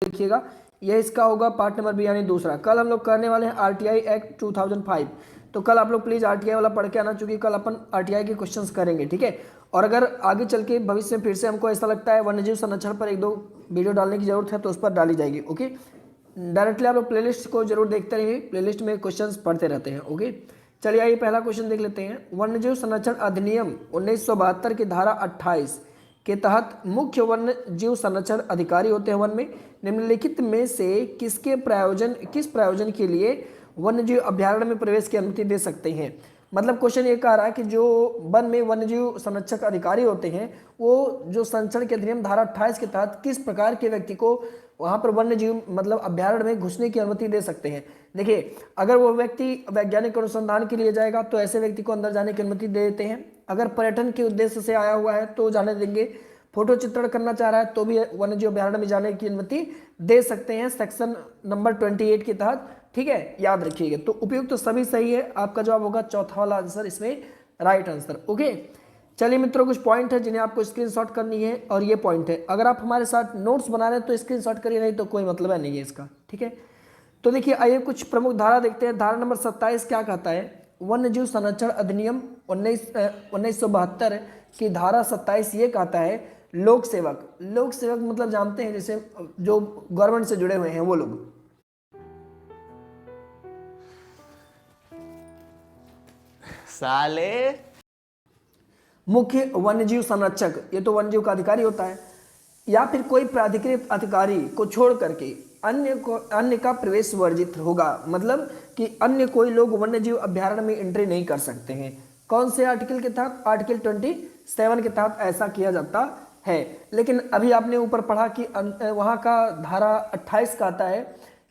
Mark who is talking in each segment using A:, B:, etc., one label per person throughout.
A: लिखिएगा, यह इसका होगा पार्ट नंबर बी यानी दूसरा। कल हम लोग करने वाले हैं आरटीआई एक्ट 2005, तो कल आप लोग प्लीज आरटीआई वाला पढ़ के आना, चूंकि कल अपन आरटीआई के क्वेश्चंस करेंगे, ठीक है। और अगर आगे चल के भविष्य में फिर से हमको ऐसा लगता है वन्यजीव संरक्षण पर एक दो वीडियो डालने की जरूरत है तो उस पर डाली जाएगी, ओके। डायरेक्टली आप लोग प्लेलिस्ट को जरूर देखते रहिए, प्लेलिस्ट में क्वेश्चंस पढ़ते रहते हैं, ओके। चलिए आइए पहला क्वेश्चन देख लेते हैं। वन्यजीव संरक्षण अधिनियम 1972 की धारा 28 के तहत मुख्य वन्य जीव संरक्षण अधिकारी होते हैं वन में, निम्नलिखित में से किस प्रयोजन के लिए वन्य जीव अभ्यारण्य में प्रवेश की अनुमति दे सकते हैं। मतलब क्वेश्चन ये कह रहा है कि जो वन में वन्य जीव संरक्षक अधिकारी होते हैं वो जो संरक्षण के अधिनियम धारा 28 के तहत किस प्रकार के व्यक्ति को वहां पर वन्य जीव मतलब अभ्यारण्य में घुसने की अनुमति दे सकते हैं। देखिए, अगर वो व्यक्ति वैज्ञानिक अनुसंधान के लिए जाएगा तो ऐसे व्यक्ति को अंदर जाने की अनुमति दे देते हैं। अगर पर्यटन के उद्देश्य से आया हुआ है तो जाने देंगे। फोटो चित्रण करना चाह रहा है तो भी वन्य जीव अभ्यारण्य में जाने की अनुमति दे सकते हैं सेक्शन नंबर 28 के तहत, ठीक है, याद रखिएगा। तो उपयुक्त तो सभी सही है, आपका जवाब होगा चौथा वाला आंसर इसमें राइट आंसर, ओके। चलिए मित्रों, कुछ पॉइंट है जिन्हें आपको स्क्रीनशॉट करनी है और ये पॉइंट है, अगर आप हमारे साथ नोट्स बना रहे हैं तो स्क्रीनशॉट करिए, नहीं तो कोई मतलब है नहीं है इसका, ठीक है। तो देखिए आइए कुछ प्रमुख धारा देखते हैं। धारा नंबर 27 क्या कहता है, वन्य जीव संरक्षण अधिनियम 1972 की धारा 27 ये कहता है लोक सेवक मतलब जानते हैं जैसे जो गवर्नमेंट से जुड़े हुए हैं वो लोग।
B: साले
A: मुख्य वन्यजीव संरक्षक, ये तो वन्यजीव का अधिकारी होता है, या फिर कोई प्राधिकृत अधिकारी को छोड़ करके अन्य का प्रवेश वर्जित होगा। मतलब कि अन्य कोई लोग वन्यजीव अभ्यारण्य में एंट्री नहीं कर सकते हैं। कौन से आर्टिकल के तहत? आर्टिकल 27 के तहत ऐसा किया जाता है। लेकिन अभी आपने ऊपर पढ़ा कि वहां का धारा 28 कहता है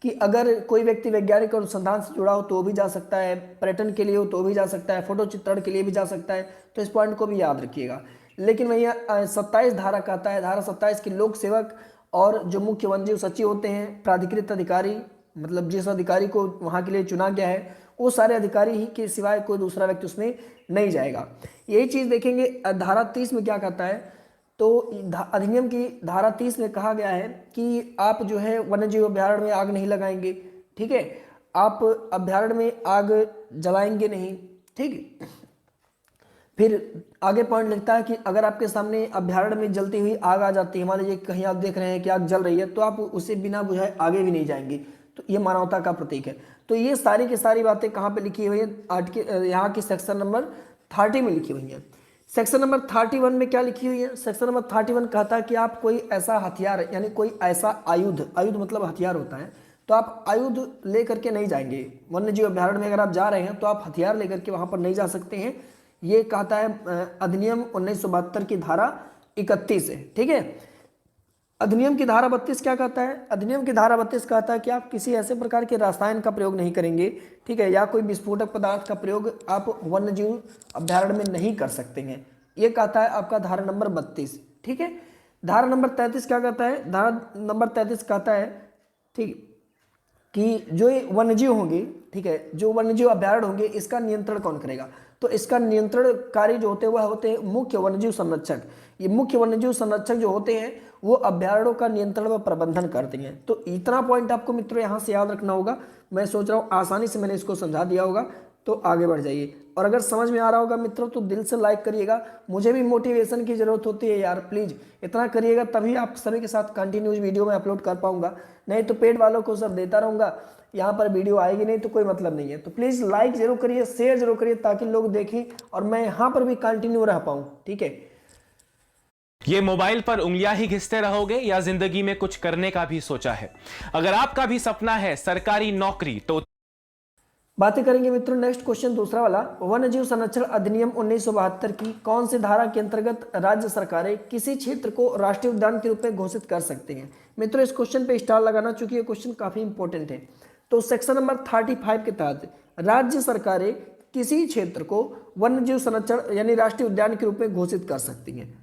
A: कि अगर कोई व्यक्ति वैज्ञानिक अनुसंधान से जुड़ा हो तो भी जा सकता है, पर्यटन के लिए हो तो भी जा सकता है, फोटो चित्रण के लिए भी जा सकता है, तो इस पॉइंट को भी याद रखिएगा। लेकिन वही 27 धारा कहता है, धारा 27 की लोक सेवक और जो मुख्य वन्यजीव सचिव होते हैं, प्राधिकृत अधिकारी मतलब जिस अधिकारी को वहाँ के लिए चुना गया है वो सारे अधिकारी ही के सिवाय कोई दूसरा व्यक्ति उसमें नहीं जाएगा। यही चीज़ देखेंगे धारा 30 में क्या कहता है। तो अधिनियम की धारा 30 में कहा गया है कि आप जो है वन्यजीव अभ्यारण्य में आग नहीं लगाएंगे, ठीक है, आप अभ्यारण्य में आग जलाएंगे नहीं, ठीक। फिर आगे पॉइंट लिखता है कि अगर आपके सामने अभ्यारण्य में जलती हुई आग आ जाती है, मान लीजिए कहीं आप देख रहे हैं कि आग जल रही है, तो आप उसे बिना बुझाए आगे भी नहीं जाएंगे, तो ये मानवता का प्रतीक है। तो ये सारी की सारी बातें कहाँ पे लिखी हुई है? यहाँ की सेक्शन नंबर 30 में लिखी हुई है। सेक्शन नंबर 31 में क्या लिखी हुई है? सेक्शन नंबर 31 कहता है कि आप कोई ऐसा हथियार यानी कोई ऐसा आयुध मतलब हथियार होता है, तो आप आयुध लेकर के नहीं जाएंगे वन्यजीव अभ्यारण्य में। अगर आप जा रहे हैं तो आप हथियार लेकर के वहां पर नहीं जा सकते हैं, ये कहता है अधिनियम 1972 की धारा 31 है, ठीक है। अधिनियम की धारा 32 क्या कहता है? अधिनियम की धारा 32 कहता है कि आप किसी ऐसे प्रकार के रसायन का प्रयोग नहीं करेंगे, ठीक है, या कोई विस्फोटक पदार्थ का प्रयोग आप वन्यजीव अभ्यारण्य में नहीं कर सकते हैं, ये कहता है आपका धारा नंबर 32, ठीक है। धारा नंबर 33 क्या कहता है? धारा नंबर 33 कहता है, ठीक, कि जो वन्यजीव होंगे, ठीक है, जो वन्यजीव अभ्यारण्य होंगे इसका नियंत्रण कौन करेगा? तो इसका नियंत्रणकारी जो होते हैं वह होते हैं मुख्य वन्यजीव संरक्षक। ये मुख्य वन्यजीव संरक्षक जो होते हैं वो अभ्यारण्यों का नियंत्रण व प्रबंधन करते हैं। तो इतना पॉइंट आपको मित्रों यहाँ से याद रखना होगा। मैं सोच रहा हूँ आसानी से मैंने इसको समझा दिया होगा, तो आगे बढ़ जाइए। और अगर समझ में आ रहा होगा मित्रों तो दिल से लाइक करिएगा, मुझे भी मोटिवेशन की जरूरत होती है यार, प्लीज इतना करिएगा, तभी आप सभी के साथ कंटिन्यूज वीडियो में अपलोड कर पाऊंगा, नहीं तो पेड वालों को सब देता रहूंगा, यहाँ पर वीडियो आएगी नहीं तो कोई मतलब नहीं है। तो प्लीज लाइक जरूर करिए, शेयर जरूर करिए, ताकि लोग देखें और मैं यहाँ पर भी कंटिन्यू रह पाऊँ, ठीक है।
B: ये मोबाइल पर उंगलियां ही घिसते रहोगे या जिंदगी में कुछ करने का भी सोचा है? अगर आपका भी सपना है सरकारी नौकरी तो
A: बातें करेंगे मित्रों। नेक्स्ट क्वेश्चन दूसरा वाला, वन्यजीव संरक्षण अधिनियम 1972 की कौन सी धारा के अंतर्गत राज्य सरकारें किसी क्षेत्र को राष्ट्रीय उद्यान के रूप में घोषित कर सकते हैं? मित्रों इस क्वेश्चन पे स्टार लगाना, चूंकि ये क्वेश्चन काफी इंपॉर्टेंट है। तो सेक्शन नंबर 35 के तहत राज्य सरकारें किसी क्षेत्र को वन्यजीव संरक्षण यानी राष्ट्रीय उद्यान के रूप में घोषित कर सकती हैं।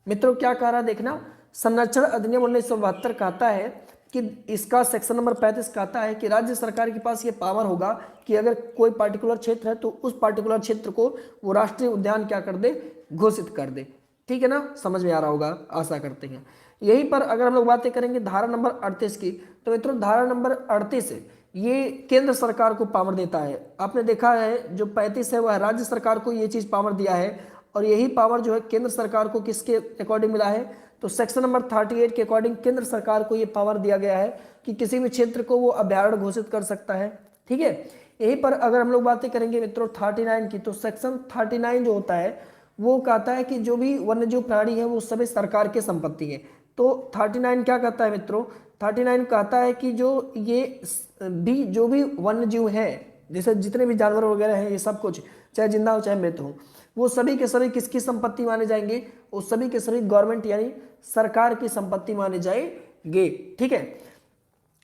A: मित्रों क्या कह रहा है देखना, संरक्षण अधिनियम 1972 कहता है कि इसका सेक्शन नंबर 35 कहता है कि राज्य सरकार के पास ये पावर होगा कि अगर कोई पार्टिकुलर क्षेत्र है तो उस पार्टिकुलर क्षेत्र को वो राष्ट्रीय उद्यान क्या कर दे, घोषित कर दे, ठीक है ना। समझ में आ रहा होगा आशा करते हैं। यहीं पर अगर हम लोग बातें करेंगे धारा नंबर 38 की, तो मित्रों धारा नंबर 38 ये केंद्र सरकार को पावर देता है। आपने देखा है जो 35 है वह राज्य सरकार को ये चीज पावर दिया है, और यही पावर जो है केंद्र सरकार को किसके अकॉर्डिंग मिला है, तो सेक्शन नंबर 38 के अकॉर्डिंग केंद्र सरकार को ये पावर दिया गया है कि किसी भी क्षेत्र को वो अभयारण्य घोषित कर सकता है। ठीक है, यहीं पर अगर हम लोग बातें करेंगे मित्रों 39 की, तो सेक्शन 39 जो होता है वो कहता है कि जो भी वन्यजीव प्राणी है वो सभी सरकार की संपत्ति है। तो 39 क्या कहता है मित्रों, 39 कहता है कि जो भी वन्यजीव है, जैसे जितने भी जानवर वगैरह हैं ये सब कुछ, चाहे जिंदा हो चाहे मृत हो, वो सभी के सभी किसकी संपत्ति माने जाएंगे, वो सभी के सभी गवर्नमेंट यानी सरकार की संपत्ति माने जाएंगे। ठीक है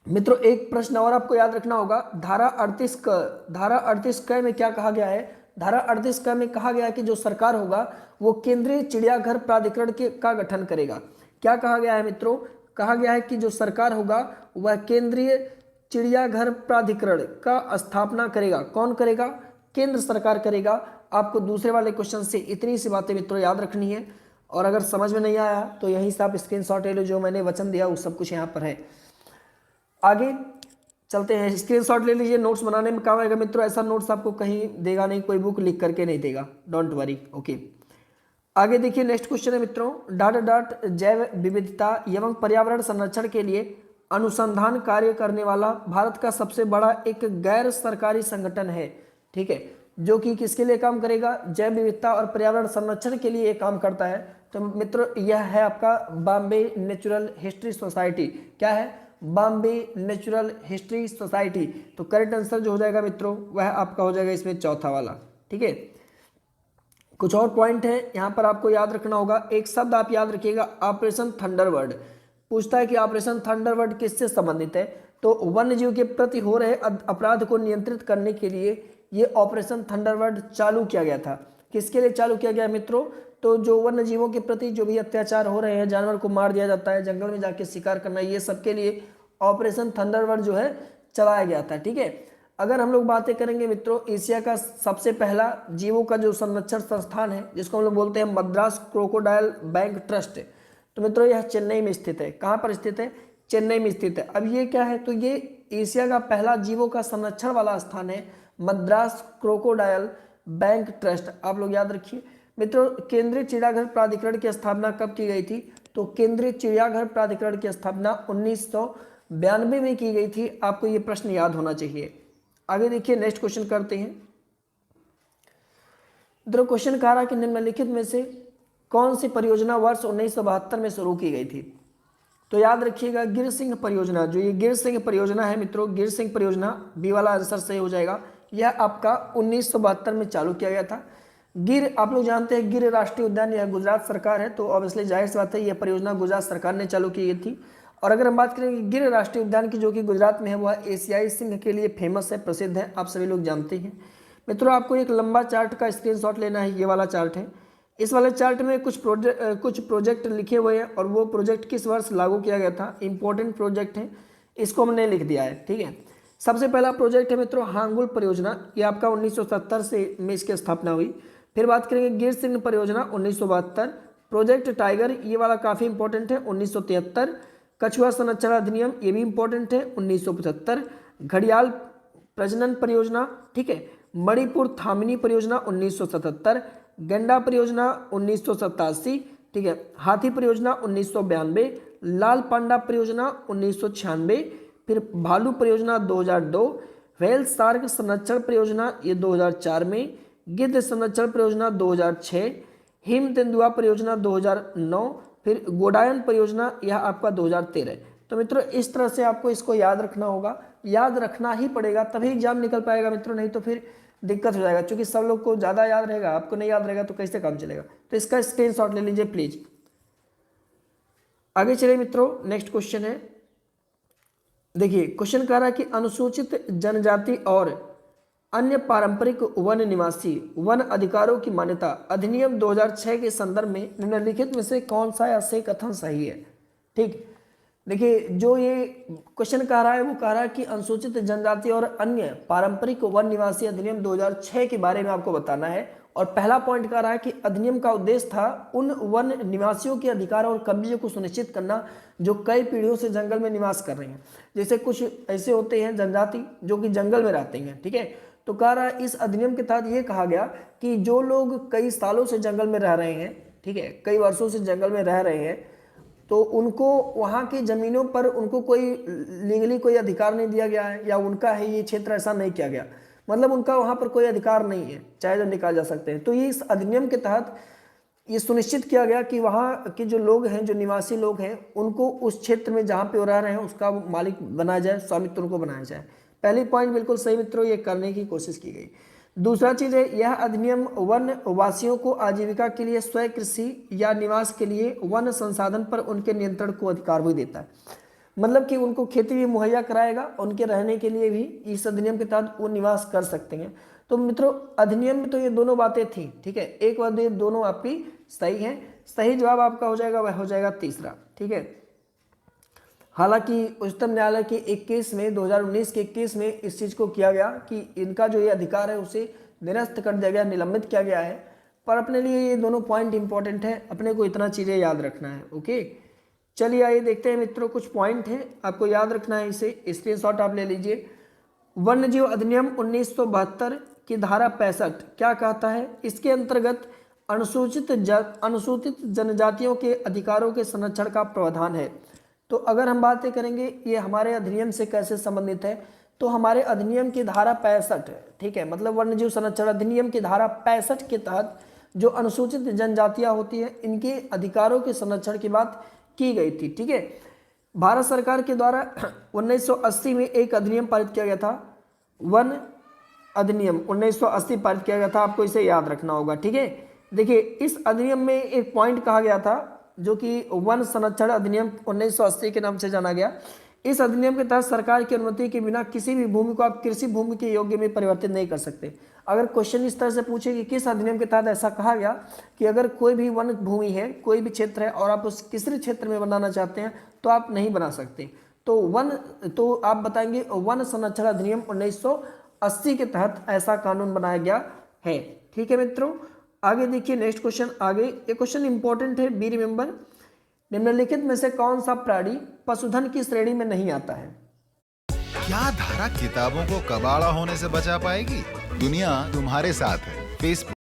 A: मित्रों, एक प्रश्न और आपको याद रखना होगा, धारा 38 क में क्या कहा गया है, धारा 38 क में कहा गया है कि जो सरकार होगा वो केंद्रीय चिड़ियाघर प्राधिकरण का गठन करेगा। क्या कहा गया है मित्रों, कहा गया है कि जो सरकार होगा वह केंद्रीय चिड़ियाघर प्राधिकरण का स्थापना करेगा। कौन करेगा, केंद्र सरकार करेगा। आपको दूसरे वाले क्वेश्चन से इतनी सी बातें मित्रों याद रखनी है, और अगर समझ में नहीं आया तो यहीं से आप स्क्रीनशॉट ले लो, जो मैंने वचन दिया वो सब कुछ यहाँ पर है। आगे चलते हैं, स्क्रीनशॉट ले लीजिए, नोट्स बनाने में काम आएगा मित्रों। ऐसा नोट्स आपको कहीं देगा नहीं, कोई बुक लिख करके नहीं देगा, डोंट वरी। ओके, आगे देखिए नेक्स्ट क्वेश्चन है मित्रों, जैव विविधता एवं पर्यावरण संरक्षण के लिए अनुसंधान कार्य करने वाला भारत का सबसे बड़ा एक गैर सरकारी संगठन है। ठीक है, जो कि किसके लिए काम करेगा, जैव विविधता और पर्यावरण संरक्षण के लिए काम करता है। तो मित्रों यह है आपका बॉम्बे नेचुरल हिस्ट्री सोसाइटी। क्या है, बॉम्बे नेचुरल हिस्ट्री सोसाइटी। तो करेक्ट आंसर जो हो जाएगा मित्रों वह आपका हो जाएगा इसमें चौथा वाला। ठीक है, कुछ और पॉइंट है यहाँ पर आपको याद रखना होगा। एक शब्द आप याद रखिएगा, ऑपरेशन थंडरबर्ड। पूछता है कि ऑपरेशन थंडरबर्ड किससे संबंधित है, तो वन्यजीव के प्रति हो रहे अपराध को नियंत्रित करने के लिए ये ऑपरेशन थंडरबर्ड चालू किया गया था। किसके लिए चालू किया गया मित्रों, तो जो वन्य जीवों के प्रति जो भी अत्याचार हो रहे हैं, जानवर को मार दिया जाता है, जंगल में जाके शिकार करना, ये सब के लिए ऑपरेशन थंडरबर्ड जो है चलाया गया था। ठीक है, अगर हम लोग बातें करेंगे मित्रों, एशिया का सबसे पहला जीवों का जो संरक्षण संस्थान है जिसको हम लोग बोलते हैं मद्रास क्रोकोडाइल बैंक ट्रस्ट, तो मित्रों यह चेन्नई में स्थित है। कहाँ पर स्थित है, चेन्नई में स्थित है। अब ये क्या है, तो ये एशिया का पहला जीवों का संरक्षण वाला स्थान है, मद्रास क्रोकोडाइल बैंक ट्रस्ट। आप लोग याद रखिए मित्रों। केंद्रीय चिड़ियाघर प्राधिकरण की स्थापना कब की गई थी, तो केंद्रीय चिड़ियाघर प्राधिकरण की स्थापना 1992 में की गई थी। आपको ये प्रश्न याद होना चाहिए। आगे देखिए नेक्स्ट क्वेश्चन करते हैं। मित्रों क्वेश्चन कह रहा कि निम्नलिखित में से कौन सी परियोजना वर्ष 1972 में शुरू की गई थी, तो याद रखिएगा गिर सिंह परियोजना। जो ये गिर सिंह परियोजना है मित्रों, गिर सिंह परियोजना, बी वाला आंसर सही हो जाएगा। यह आपका 1972 में चालू किया गया था। गिर आप लोग जानते हैं, गिर राष्ट्रीय उद्यान यह गुजरात सरकार है, तो ऑब्वियसली जाहिर सी बात है यह परियोजना गुजरात सरकार ने चालू की गई थी। और अगर हम बात करें गिर राष्ट्रीय उद्यान की, जो कि गुजरात में है, वह एशियाई सिंह के लिए फेमस है, प्रसिद्ध है, आप सभी लोग जानते हैं। मित्रों आपको एक लंबा चार्ट का स्क्रीनशॉट लेना है, ये वाला चार्ट है। इस वाले चार्ट में कुछ प्रोजेक्ट लिखे हुए हैं, और वो प्रोजेक्ट किस वर्ष लागू किया गया था, इंपॉर्टेंट प्रोजेक्ट है, इसको हमने लिख दिया है। ठीक है, सबसे पहला प्रोजेक्ट है मित्रों हांगुल परियोजना, ये आपका 1970 से में इसकी स्थापना हुई। फिर बात करेंगे गिर सिंह परियोजना 1972, प्रोजेक्ट टाइगर ये वाला काफ़ी इंपॉर्टेंट है 1973, कछुआ संरक्षण अधिनियम ये भी इंपॉर्टेंट है 1975, घड़ियाल प्रजनन परियोजना, ठीक है, मणिपुर थामिनी परियोजना 1977, गंडा परियोजना 1987, ठीक है, हाथी परियोजना 1992, लाल पांडा परियोजना 1996, फिर भालू परियोजना 2002, व्हेल शार्क संरक्षण परियोजना ये 2004 में, गिद्ध संरक्षण परियोजना 2006, हिम तेंदुआ परियोजना 2009, फिर गोडायन परियोजना यह आपका 2013। तो मित्रों इस तरह से आपको इसको याद रखना होगा, याद रखना ही पड़ेगा तभी एग्जाम निकल पाएगा मित्रों, नहीं तो फिर दिक्कत हो जाएगा, क्योंकि सब लोग को ज़्यादा याद रहेगा, आपको नहीं याद रहेगा तो कैसे काम चलेगा। तो इसका स्क्रीनशॉट ले लीजिए प्लीज। आगे चलिए मित्रों, नेक्स्ट क्वेश्चन है, देखिए क्वेश्चन कह रहा है कि अनुसूचित जनजाति और अन्य पारंपरिक वन निवासी वन अधिकारों की मान्यता अधिनियम 2006 के संदर्भ में निम्नलिखित में से कौन सा या से कथन सही है। ठीक, देखिए जो ये क्वेश्चन कह रहा है वो कह रहा है कि अनुसूचित जनजाति और अन्य पारंपरिक वन निवासी अधिनियम 2006 के बारे में आपको बताना है। और पहला पॉइंट कह रहा है कि अधिनियम का उद्देश्य था उन वन निवासियों के अधिकार और कब्जे को सुनिश्चित करना जो कई पीढ़ियों से जंगल में निवास कर रहे हैं। जैसे कुछ ऐसे होते हैं जनजाति जो कि जंगल में रहते हैं, ठीक है। तो कह रहा है इस अधिनियम के तहत ये कहा गया कि जो लोग कई सालों से जंगल में रह रहे हैं, ठीक है, कई वर्षों से जंगल में रह रहे हैं, तो उनको वहाँ की ज़मीनों पर उनको कोई लीगली कोई अधिकार नहीं दिया गया है, या उनका है ये क्षेत्र, ऐसा नहीं किया गया, मतलब उनका वहाँ पर कोई अधिकार नहीं है, चाहे जो निकाल जा सकते हैं। तो ये इस अधिनियम के तहत ये सुनिश्चित किया गया कि वहाँ के जो लोग हैं, जो निवासी लोग हैं, उनको उस क्षेत्र में जहाँ पे वो रह रहे हैं उसका मालिक बनाया जाए, स्वामित्व उनको बनाया जाए। पहली पॉइंट बिल्कुल सही मित्रों, ये करने की कोशिश की गई। दूसरा चीज़ है, यह अधिनियम वन वासियों को आजीविका के लिए स्वयं कृषि या निवास के लिए वन संसाधन पर उनके नियंत्रण को अधिकार भी देता है। मतलब कि उनको खेती भी मुहैया कराएगा, उनके रहने के लिए भी इस अधिनियम के तहत वो निवास कर सकते हैं। तो मित्रों अधिनियम में तो ये दोनों बातें थी, ठीक है, एक बात ये दोनों आपकी सही हैं। सही जवाब आपका हो जाएगा, वह हो जाएगा तीसरा, ठीक है। हालांकि उच्चतम न्यायालय के 21 में 2019 के 21 में इस चीज़ को किया गया कि इनका जो ये अधिकार है उसे निरस्त कर दिया गया, निलंबित किया गया है। पर अपने लिए ये दोनों पॉइंट इंपॉर्टेंट है, अपने को इतना चीज़ें याद रखना है। ओके, चलिए आइए देखते हैं मित्रों, कुछ पॉइंट हैं आपको याद रखना है, इसे स्क्रीनशॉट आप ले लीजिए। वन्य जीव अधिनियम 1972 की धारा 65 क्या कहता है? इसके अंतर्गत अनुसूचित जनजातियों के अधिकारों के संरक्षण का प्रावधान है। तो अगर हम बातें करेंगे ये हमारे अधिनियम से कैसे संबंधित है, तो हमारे अधिनियम की धारा 65, ठीक है, मतलब वन्यजीव संरक्षण अधिनियम की धारा 65 के तहत जो अनुसूचित जनजातियां होती है इनके अधिकारों के संरक्षण की बात की गई थी, ठीक है। भारत सरकार के द्वारा 1980 में एक अधिनियम पारित किया गया था, वन अधिनियम 1980 पारित किया गया था, आपको इसे याद रखना होगा, ठीक है। देखिए इस अधिनियम में एक पॉइंट कहा गया था जो कि वन संरक्षण अधिनियम 1980 के नाम से जाना गया। इस अधिनियम के तहत सरकार की अनुमति के बिना किसी भी भूमि को आप कृषि भूमि के योग्य में परिवर्तित नहीं कर सकते। अगर क्वेश्चन इस तरह से पूछे कि किस अधिनियम के तहत ऐसा कहा गया कि अगर कोई भी वन भूमि है, कोई भी क्षेत्र है और आप उस किसी क्षेत्र में बनाना चाहते हैं तो आप नहीं बना सकते, तो आप बताएंगे वन संरक्षण अधिनियम 1980 के तहत ऐसा कानून बनाया गया है, ठीक है मित्रों। आगे देखिए नेक्स्ट क्वेश्चन, आगे ये क्वेश्चन इंपॉर्टेंट है, बी रिमेंबर। निम्नलिखित में से कौन सा प्राणी पशुधन की श्रेणी में नहीं आता है?
C: क्या धारा किताबों को कबाड़ा होने से बचा पाएगी? दुनिया तुम्हारे साथ है, फेसबुक।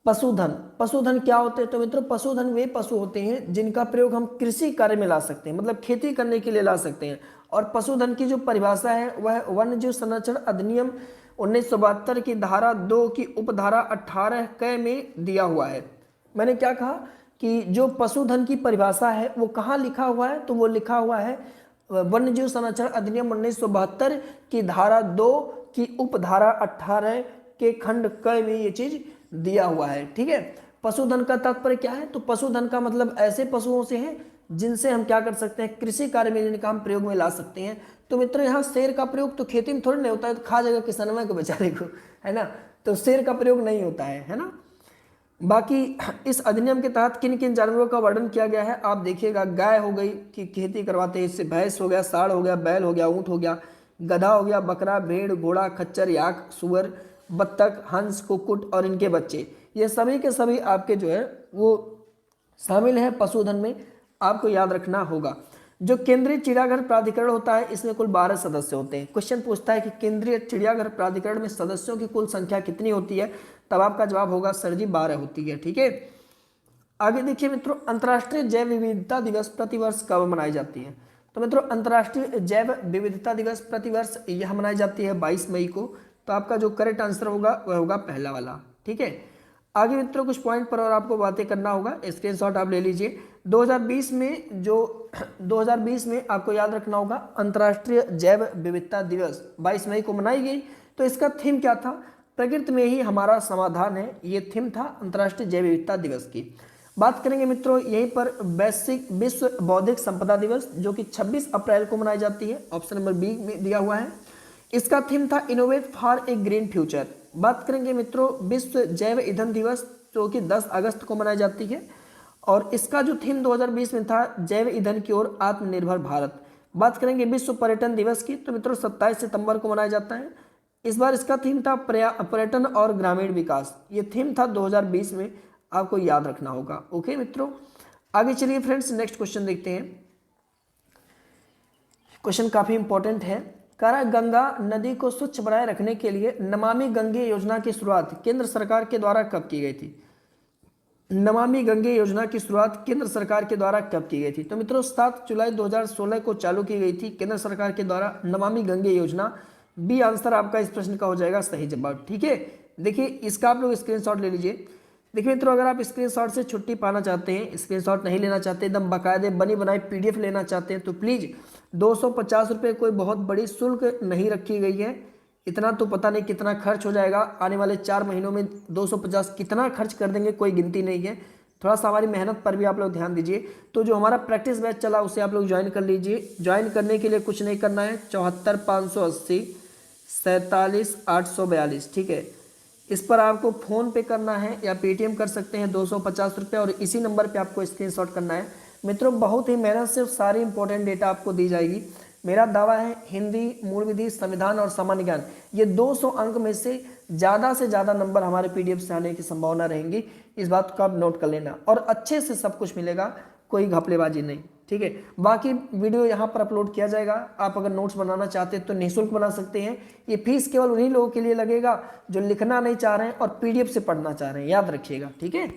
A: पशुधन क्या होते हैं? तो मित्रों पशुधन वे पशु होते हैं जिनका प्रयोग हम कृषि कार्य में ला सकते हैं, मतलब खेती करने के लिए ला सकते हैं। और पशुधन की जो परिभाषा है वह वन्यजीव संरक्षण अधिनियम 1972 की धारा 2 की उपधारा 18 क में दिया हुआ है। मैंने क्या कहा कि जो पशुधन की परिभाषा है वो कहाँ लिखा हुआ है? तो वो लिखा हुआ है वन्यजीव संरक्षण अधिनियम 1972 की धारा 2 की उपधारा 18 के खंड क में ये चीज दिया हुआ है, ठीक है। पशुधन का तात्पर्य क्या है? तो पशुधन का मतलब ऐसे पशुओं से है जिनसे हम क्या कर सकते हैं, कृषि कार्य में जिनका हम प्रयोग में ला सकते हैं। तो मित्रों यहाँ शेर का प्रयोग तो खेती में थोड़ी नहीं होता है, तो खा जाएगा किसानवा को बेचारे को, है ना। तो शेर का प्रयोग नहीं होता है ना। बाकी इस अधिनियम के तहत किन किन जानवरों का वर्णन किया गया है आप देखिएगा। गाय हो गई कि खेती करवाते हैं, इससे भैंस हो गया, साढ़ हो गया, बैल हो गया, ऊँट हो गया, गधा हो गया, बकरा, भेड़, घोड़ा, खच्चर, याक, सुअर, बत्तख, हंस, कुक्कुट और इनके बच्चे, ये सभी के सभी आपके जो है वो शामिल है पशुधन में, आपको याद रखना होगा। जो केंद्रीय चिड़ियाघर प्राधिकरण होता है इसमें कुल 12 सदस्य होते हैं। क्वेश्चन पूछता है कि केंद्रीय चिड़ियाघर प्राधिकरण में सदस्यों की कुल संख्या कितनी होती है? तब आपका जवाब होगा सर जी 12 होती है, ठीक है। आगे देखिए मित्रों, अंतर्राष्ट्रीय जैव विविधता दिवस प्रतिवर्ष कब मनाई जाती है? तो मित्रों अंतर्राष्ट्रीय जैव विविधता दिवस प्रतिवर्ष यह मनाई जाती है 22 मई को। तो आपका जो करेक्ट आंसर होगा वह होगा पहला वाला, ठीक है। आगे मित्रों कुछ पॉइंट पर और आपको बातें करना होगा, स्क्रीनशॉट आप ले लीजिए। 2020 में आपको याद रखना होगा अंतर्राष्ट्रीय जैव विविधता दिवस 22 मई को मनाई गई। तो इसका थीम क्या था? प्रकृति में ही हमारा समाधान है, ये थीम था अंतर्राष्ट्रीय जैव विविधता दिवस की। बात करेंगे मित्रों यहीं पर वैश्विक विश्व बौद्धिक संपदा दिवस जो कि 26 अप्रैल को मनाई जाती है, ऑप्शन नंबर बी में दिया हुआ है। इसका थीम था innovate for a green future. बात करेंगे मित्रों विश्व जैव ईंधन दिवस जो कि 10 अगस्त को मनाई जाती है। और इसका जो थीम 2020 में था जैव ईंधन की ओर आत्मनिर्भर भारत। बात करेंगे विश्व पर्यटन दिवस की, तो मित्रों 27 सितंबर को मनाया जाता है। इस बार इसका थीम था पर्यटन और ग्रामीण विकास। ये थीम था 2020 में, आपको याद रखना होगा। ओके मित्रों, आगे चलिए फ्रेंड्स, नेक्स्ट क्वेश्चन देखते हैं। क्वेश्चन काफी इंपॉर्टेंट है। कह गंगा नदी को स्वच्छ बनाए रखने के लिए नमामि गंगे योजना की शुरुआत केंद्र सरकार के द्वारा कब की गई थी? नमामि गंगे योजना की शुरुआत केंद्र सरकार के द्वारा कब की गई थी? तो मित्रों 7 जुलाई 2016 को चालू की गई थी केंद्र सरकार के द्वारा नमामि गंगे योजना। बी आंसर आपका इस प्रश्न का हो जाएगा सही जवाब। ठीक है, देखिए इसका आप लोग स्क्रीनशॉट ले लीजिए। देखिए मित्रों, अगर आप स्क्रीनशॉट से छुट्टी पाना चाहते हैं, स्क्रीनशॉट नहीं लेना चाहते, एकदम बाकायदे बनी बनाई पीडीएफ लेना चाहते हैं, तो प्लीज़ 250 रुपये कोई बहुत बड़ी शुल्क नहीं रखी गई है। इतना तो पता नहीं कितना खर्च हो जाएगा आने वाले 4 महीनों में। 250 कितना खर्च कर देंगे कोई गिनती नहीं है। थोड़ा सा हमारी मेहनत पर भी आप लोग ध्यान दीजिए। तो जो हमारा प्रैक्टिस बैच चला उसे आप लोग ज्वाइन कर लीजिए। ज्वाइन करने के लिए कुछ नहीं करना है, 74 580 47 842, ठीक है। इस पर आपको फ़ोन पे करना है या पेटीएम कर सकते हैं 250 रुपये, और इसी नंबर पे आपको स्क्रीनशॉट करना है। मित्रों बहुत ही मेहनत से सारी इंपॉर्टेंट डेटा आपको दी जाएगी। मेरा दावा है हिंदी, मूल विधि, संविधान और सामान्य ज्ञान, ये 200 अंक में से ज़्यादा नंबर हमारे पीडीएफ से आने की संभावना रहेंगी। इस बात को आप नोट कर लेना, और अच्छे से सब कुछ मिलेगा, कोई घपलेबाजी नहीं, ठीक है। बाकी वीडियो यहाँ पर अपलोड किया जाएगा। आप अगर नोट्स बनाना चाहते हैं तो निःशुल्क बना सकते हैं। ये फीस केवल उन्हीं लोगों के लिए लगेगा जो लिखना नहीं चाह रहे हैं और पीडीएफ से पढ़ना चाह रहे हैं, याद रखिएगा, ठीक है।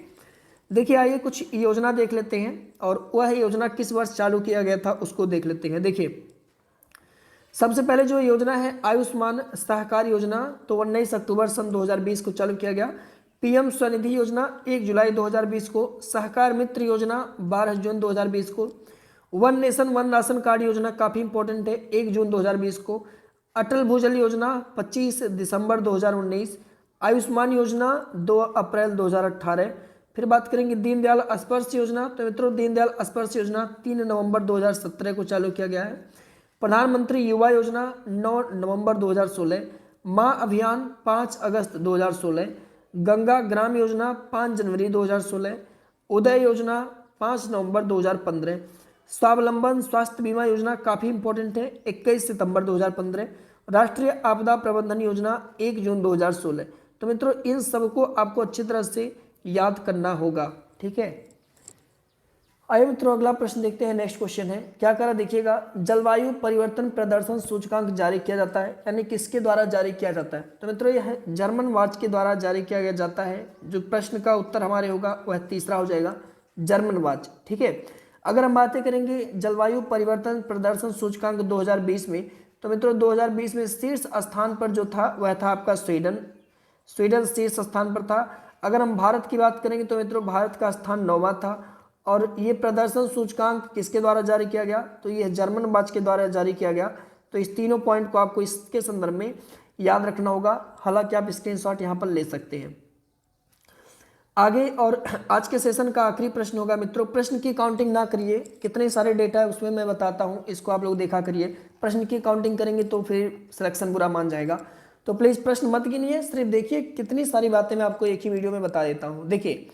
A: देखिए आइए कुछ योजना देख लेते हैं, और वह योजना किस वर्ष चालू किया गया था उसको देख लेते हैं। देखिए सबसे पहले जो योजना है आयुष्मान सहकार योजना, तो 19 अक्टूबर सन 2020 को चालू किया गया। पीएम स्वनिधि योजना 1 जुलाई 2020 को। सहकार मित्र योजना 12 जून 2020 को। One nation one ration card योजना काफ़ी इंपॉर्टेंट है, 1 जून 2020 को। अटल भूजल योजना 25 दिसंबर 2019। आयुष्मान योजना 2 अप्रैल 2018। फिर बात करेंगे दीनदयाल स्पर्श योजना, तो मित्रों दीनदयाल स्पर्श योजना 3 नवंबर 2017 को चालू किया गया है। प्रधानमंत्री युवा योजना 9 नवंबर 2016। माँ अभियान 5 अगस्त 2016। गंगा ग्राम योजना 5 जनवरी 2016। उदय योजना 5 नवंबर 2015। स्वावलंबन स्वास्थ्य बीमा योजना काफ़ी इंपॉर्टेंट है, 21 सितंबर 2015। राष्ट्रीय आपदा प्रबंधन योजना 1 जून 2016। तो मित्रों इन सबको आपको अच्छी तरह से याद करना होगा, ठीक है। आइए मित्रों अगला प्रश्न देखते हैं। नेक्स्ट क्वेश्चन है, क्या करा देखिएगा, जलवायु परिवर्तन प्रदर्शन सूचकांक जारी किया जाता है, यानी किसके द्वारा जारी किया जाता है? तो मित्रों यह जर्मन वाच के द्वारा जारी किया जाता है। जो प्रश्न का उत्तर हमारे होगा वह तीसरा हो जाएगा, जर्मन वाच, ठीक है। अगर हम बातें करेंगे जलवायु परिवर्तन प्रदर्शन सूचकांक 2020 में, तो मित्रों 2020 में शीर्ष स्थान पर जो था वह था आपका स्वीडन शीर्ष स्थान पर था। अगर हम भारत की बात करेंगे तो मित्रों भारत का स्थान 9वां था। और ये प्रदर्शन सूचकांक किसके द्वारा जारी किया गया? तो ये जर्मन वाच के द्वारा जारी किया गया। तो इस तीनों पॉइंट को आपको इसके संदर्भ में याद रखना होगा, हालांकि आप स्क्रीनशॉट यहाँ पर ले सकते हैं। आगे और आज के सेशन का आखिरी प्रश्न होगा मित्रों, प्रश्न की काउंटिंग ना करिए, कितने सारे डेटा है उसमें मैं बताता हूँ, इसको आप लोग देखा करिए। प्रश्न की काउंटिंग करेंगे तो फिर सिलेक्शन बुरा मान जाएगा। तो प्लीज़ प्रश्न मत गिनिए, सिर्फ देखिए कितनी सारी बातें मैं आपको एक ही वीडियो में बता देता हूँ। देखिए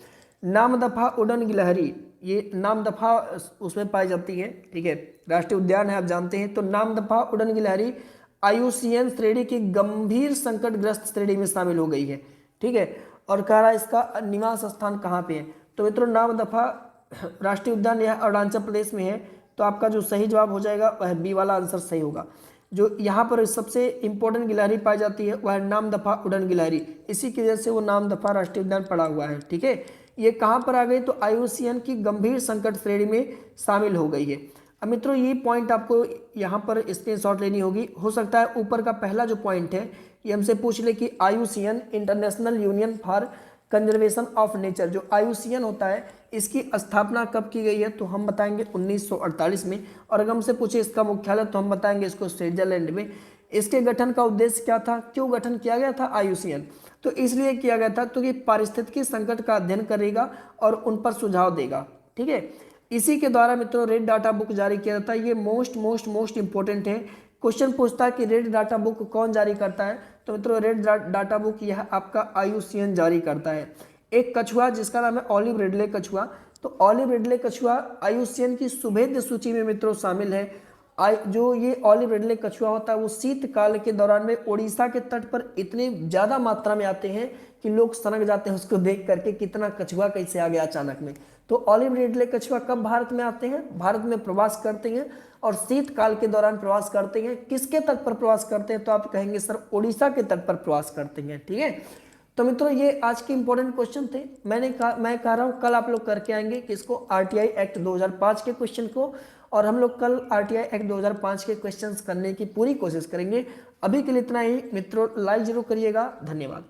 A: नामदफा उड़न गिलहरी, ये नामदफा उसमें पाई जाती है, ठीक है, राष्ट्रीय उद्यान है आप जानते हैं। तो नामदफा उड़न गिलहरी IUCN श्रेणी की गंभीर संकटग्रस्त श्रेणी में शामिल हो गई है, ठीक है। और कह रहा है इसका निवास स्थान कहाँ पे है? तो मित्रों नामदफा राष्ट्रीय उद्यान यह अरुणाचल प्रदेश में है। तो आपका जो सही जवाब हो जाएगा वह बी वाला आंसर सही होगा। जो यहाँ पर सबसे इंपॉर्टेंट गिलहरी पाई जाती है वह नामदफा उड़न गिलहरी, इसी की वजह से वो नामदफा राष्ट्रीय उद्यान पड़ा हुआ है, ठीक है। ये कहाँ पर आ गई? तो IUCN की गंभीर संकट श्रेणी में शामिल हो गई है। अब मित्रों ये पॉइंट आपको यहाँ पर स्क्रीनशॉट लेनी होगी। हो सकता है ऊपर का पहला जो पॉइंट है ये हमसे पूछ ले कि IUCN international union for conservation of nature, जो IUCN होता है इसकी स्थापना कब की गई है? तो हम बताएंगे 1948 में। और अगर हमसे पूछे इसका मुख्यालय तो हम बताएंगे इसको स्विट्जरलैंड में। इसके गठन का उद्देश्य क्या था? क्यों गठन किया गया था IUCN? तो इसलिए किया गया था तो कि पारिस्थितिकी संकट का अध्ययन करेगा और उन पर सुझाव देगा, ठीक है। इसी के द्वारा मित्रों रेड डाटा बुक जारी किया जाता है। ये मोस्ट इंपॉर्टेंट है। क्वेश्चन पूछता है कि रेड डाटा बुक कौन जारी करता है? तो मित्रों रेड डाटा बुक यह आपका IUCN जारी करता है। एक कछुआ जिसका नाम है ऑलिव रिडले कछुआ, तो ऑलिव रिडले कछुआ IUCN की सुभेद्य सूची में मित्रों शामिल है। जो ये ऑलिव रिडले कछुआ होता है वो शीतकाल के दौरान में उड़ीसा के तट पर इतने ज़्यादा मात्रा में आते हैं कि लोग सनक जाते हैं उसको देख करके, कितना कछुआ कैसे आ गया अचानक में। तो ऑलिव रिडले कछुआ कब भारत में आते हैं? भारत में प्रवास करते हैं और शीतकाल के दौरान प्रवास करते हैं। किसके तट पर प्रवास करते हैं? तो आप कहेंगे सर उड़ीसा के तट पर प्रवास करते हैं। ठीक है, तो मित्रों ये आज के इंपॉर्टेंट क्वेश्चन थे। मैं कह रहा हूँ कल आप लोग करके आएंगे किसको? RTI एक्ट 2005 के क्वेश्चन को, और हम लोग कल RTI एक्ट 2005 के क्वेश्चंस करने की पूरी कोशिश करेंगे। अभी के लिए इतना ही मित्रों, लाइक जरूर करिएगा। धन्यवाद।